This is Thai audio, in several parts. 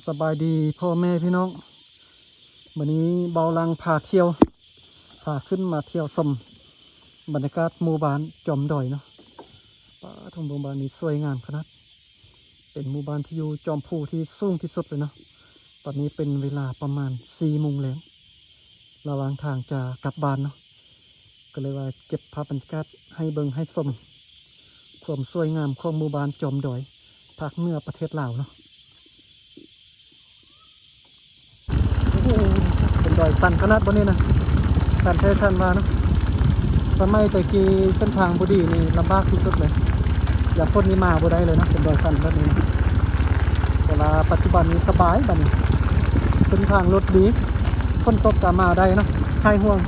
สบายดีพ่อแม่พี่น้องวันนี้เบาลังพาเที่ยวพาขึ้นมาเที่ยวชมบรรยากาศหมู่บ้านจอมดอยเนาะป่าทุ่งหมู่บ้านนี้สวยงามขนาดเป็นหมู่บ้านที่อยู่จอมภูที่สูงที่สุดเลยเนาะตอนนี้เป็นเวลาประมาณ4 โมงแล้วระหว่างทางจะกลับบ้านเนาะก็เลยว่าเก็บภาพบรรยากาศให้เบิ่งให้ชมความสวยงามของหมู่บ้านจอมดอยภาคเหนือประเทศลาวเนาะเป็นดอยสันขนาดบนนี้นะสันแท้สันว่าเนาะสมัยตะกี้เส้นทางบุดีนี่ลำบากที่สุดเลยอย่าพ้นนี้มาบุได้เลยนะเป็นดอยสันแบบนี้นะเวลาปัจจุบันนี้สบายแบบนี้เส้นทางรถดีฝนตกก็มาได้เนาะหายห่วง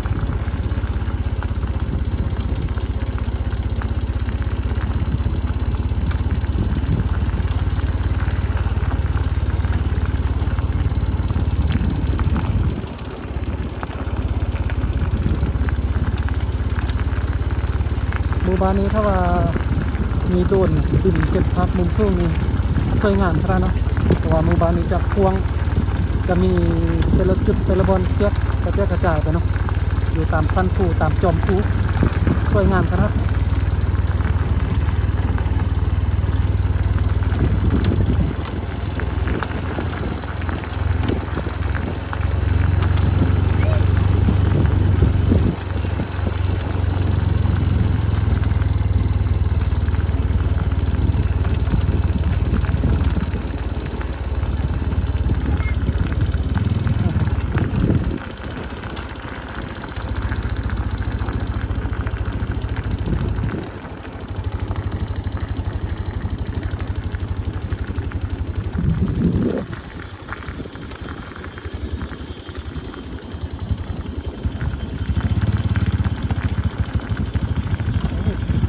หมู่บ้านนี้ถ้าว่ามีโดรนบินเก็บภาพมุมสูงนี่สวยงามขนาดเนาะเพราะว่าหมู่บ้านนี้จะควงจะมีแต่ละจุดแต่ละบอลเทียบกระจายไปเนาะอยู่ตามสันภูตามจอมภูสวยงามขนาด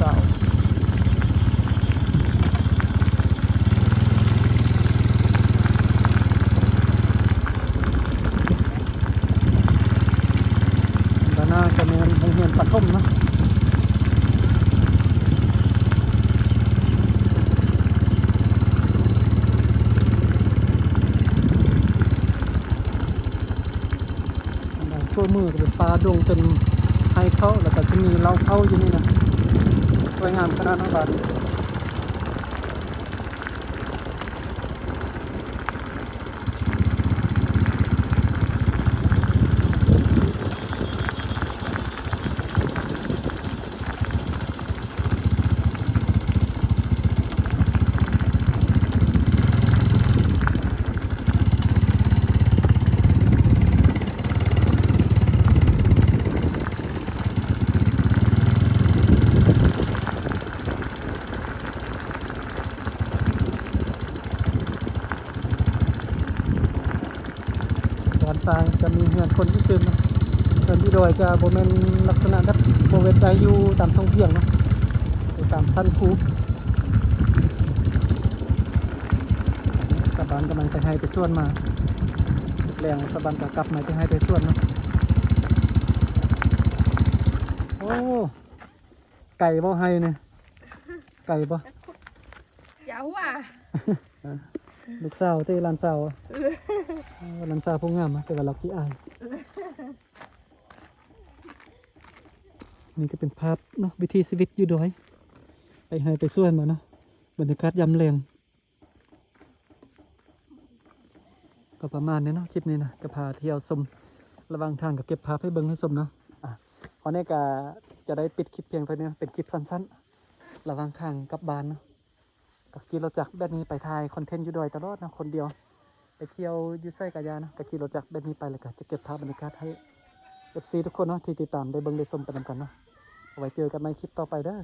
สาวด้านหน้าจะมีโรงเรียนปฐมเนาะตัวมือก็เป็นปลาดงเป็นไฮเข้าแล้วก็จะมีเล้าเข้าอยู่นี่นะสวยงามขนาดนั้นบ้านด้านซ้ายจะมีเฮือนคนที่ซึมนะเฮือนที่โดยจะโบเมนลักษณะแบบโบเวตใจอยู่ตามท้องเที่ยงเนาะอยู่ตามสั้นภูสะบานกำลังจะให้ไปส่วนมาแรงสะบานกลับมาจะให้ไปส่วนเนาะโอ้ไก่บ่ให้เนี่ยไก่บ่ cháu à ลูกสาวเต้หลานสาวอะหลานสาวผู้งามอะแต่ว่าเราขี้อายนี่ก็เป็นภาพเนาะวิถีชีวิตอยู่ดอยไปให้ไปส่วนมาเนาะบรรยากาศยามแรงก็ประมาณนี้เนาะคลิปนี้นะจะพาเที่ยวชมระหว่างทางกับเก็บภาพให้เบิ่งให้ชมเนาะตอนนี้ก็จะได้ปิดคลิปเพียงเท่านี้เป็นคลิปสั้นๆระหว่างทางกลับบ้านเนาะก็ขี่รถจักรแบบนี้ไปถ่ายคอนเทนต์อยู่ดอยตลอดนะคนเดียวไปเที่ยวอยู่ไส้กะยานะก็ขี่รถจักรแบบนี้ไปเลยก็จะเก็บภาพบรรยากาศให้ FC ทุกคนเนาะที่ติดตามได้เบิ่งได้ชมไปนำกันเนาะเอาไว้เจอกันในคลิปต่อไปเด้อ